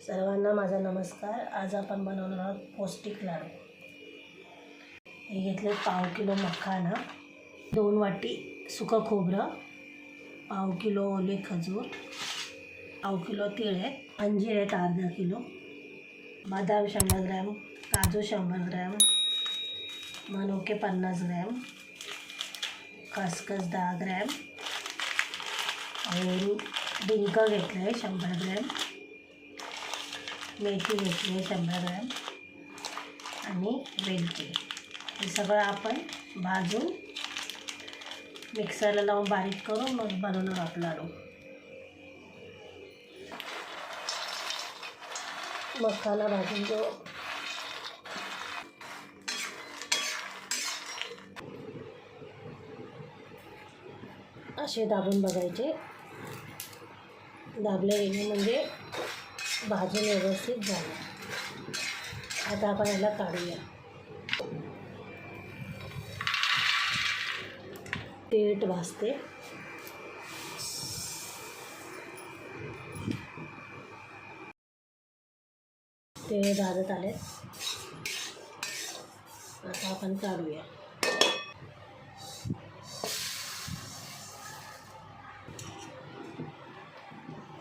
सर्वांना माझा नमस्कार। आज आपण बनवणार आहोत पौष्टिक लाडू। हे घेतले पाव किलो मखाना, 2 वाटी सुकं खोबरं, पाव किलो ओले खजूर, पाव किलो तीळ आहेत, अंजीर आहेत अर्धा किलो, बदाम 100 ग्रॅम, काजू 100 ग्रॅम, मनुके 50 ग्रॅम, खसखस 10 ग्रॅम, आणि डिंक घेतलं आहे 100 ग्रॅम, मेथी घेतली आहे 100 ग्रॅम आणि वेलची। हे सगळं आपण भाजून मिक्सरला लावून बारीक करून मग बनवणार आहोत लाडू। मखाना भाजून घेऊ। असे दाबून बघायचे, दाबले गेले म्हणजे भाजून व्यवस्थित झालं। आता आपण याला काढूया। पीठ भाजते, ते भाजत आले। आता आपण काढूया।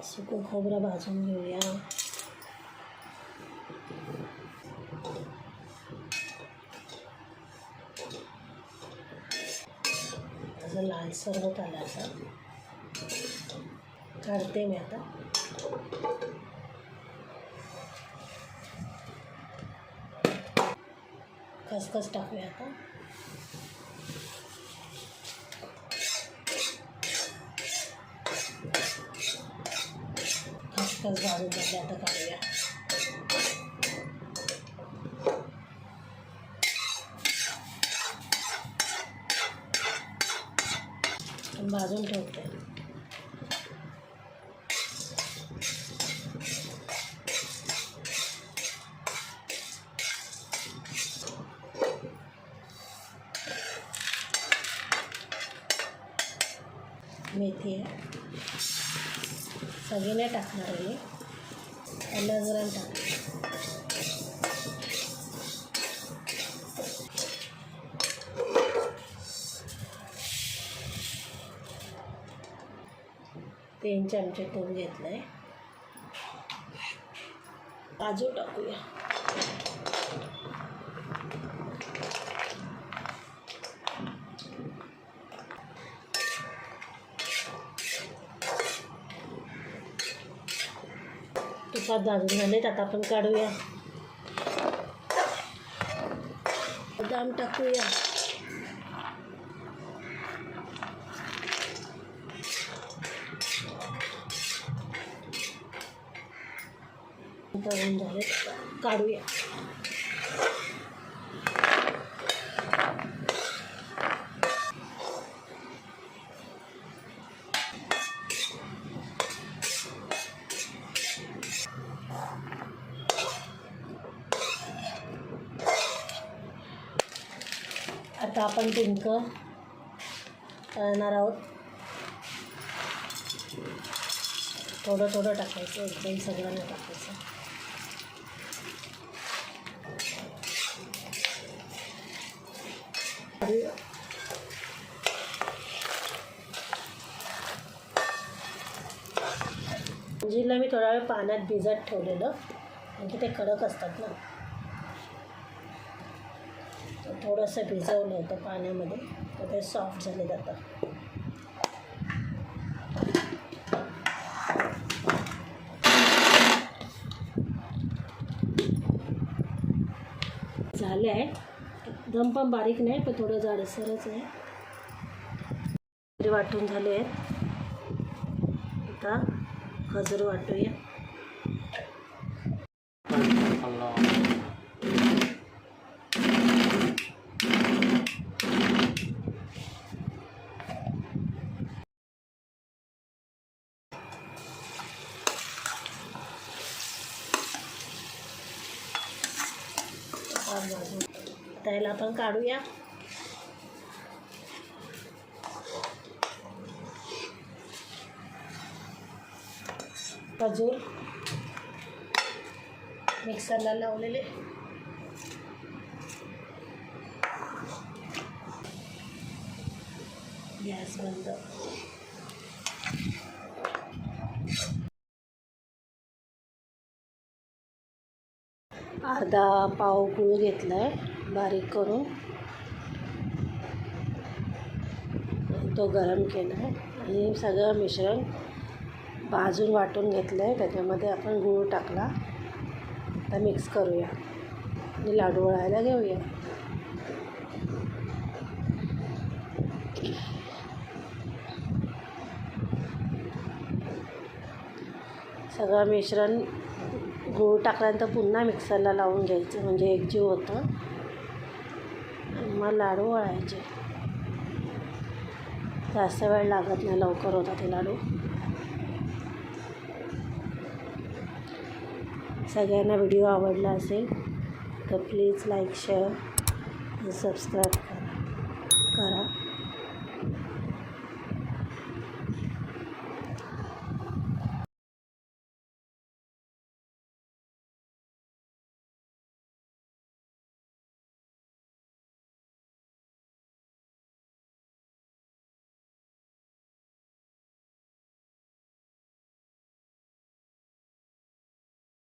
सुकं खोबरं भाजून घेऊया। असं लालसर होत आलं। आता काढते मी। आता खसखस टाकूया। आता खसखस भाजून झाले। आता काढूया। भाजून ठेवते। मेथी आहे, सगळी नाही टाकणार आहे, 50 ग्रॅम टाकते। तीन चमचे तूप घेतलं आहे। काजू टाकूया। तुपात भाजून झालेत। आता आपण काढूया। बदाम टाकूया। तळून झाले, काढूया। आता आपण डिंक तळणार आहोत। थोडं थोडं टाकायचं, एकदम सगळं नाही टाकायचं। अंजीरला मी थोडा वेळ पाण्यात भिजत ठेवलेलं, म्हणजे ते कडक असतात ना, थोडंसं भिजवलं होतं पाण्यामध्ये, तर ते सॉफ्ट झाले जातात। झाले आहे, एकदम पण बारीक नाही, पण थोडं जाडसरच आहे। वाटून झाले आहेत। आता खजूर वाटूया। त्याला आपण काढूया। खजूर मिक्सरला लावलेले. गॅस बंद. अर्धा पाव गूळ घेतला आहे बारीक करून, तो गरम केला आहे आणि सगळं मिश्रण भाजून वाटून घेतलं आहे. त्याच्यामध्ये आपण गूळ टाकला. आता मिक्स करूया आणि लाडू वळायला घेऊया. सगळं मिश्रण गूळ टाकल्यानंतर पुन्हा मिक्सरला लावून घ्यायचं, म्हणजे एकजीव होतं. मग लाडू वळायचे. जास्त वेळ लागत नाही, लवकर होतात ते लाडू. सगळ्यांना व्हिडिओ आवडला असेल तर प्लीज लाईक, शेअर आणि सबस्क्राईब करा.